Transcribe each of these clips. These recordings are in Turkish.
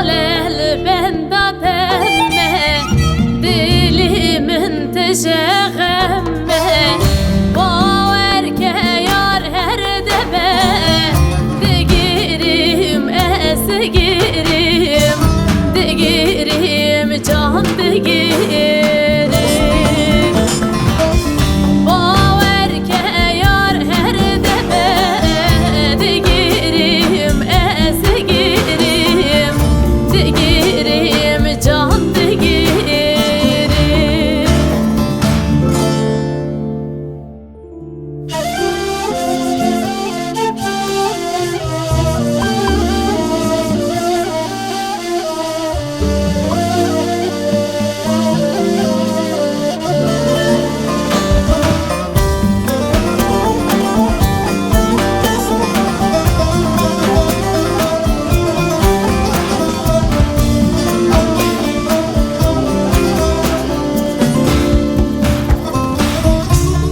el benda demme, dilimin teşeğemme. Baver ke yar her deme, digirim esgirim, digirim can digirim. Baver ke yar her deme, digirim esgirim, digirim can digirim.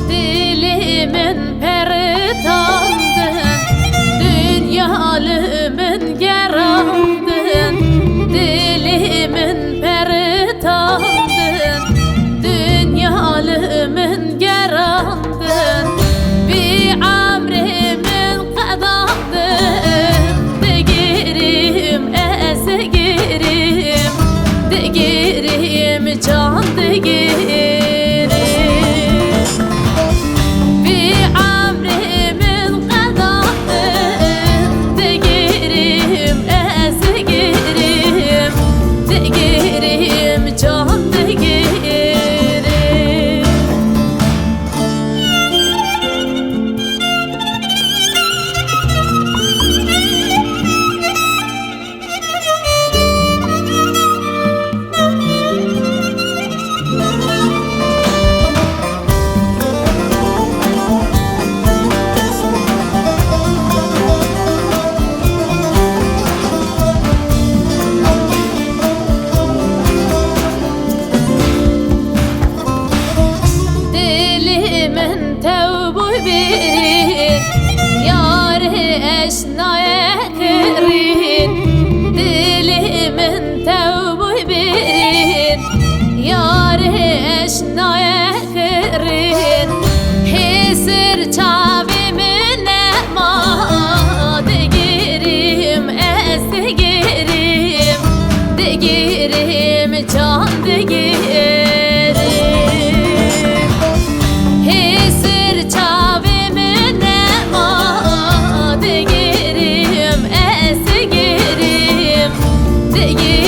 Dilimin peritandın, dünyalımın gerandın. Dilimin peritandın, dünyalımın gerandın. Bir amrimin kadandın, digirim esgirim, digirim can digirim. Bir amrimin kadandın, digirim esgirim, digirim can digirim. Dilimin tevbu birin, yâri eşnaya kirin. Dilimin tevbu birin, yâri eşnaya kirin. Hisir çavimin ema, digirim esgirim, digirim can digirim. Hisir çavimin ema, digirim esgirim, digirim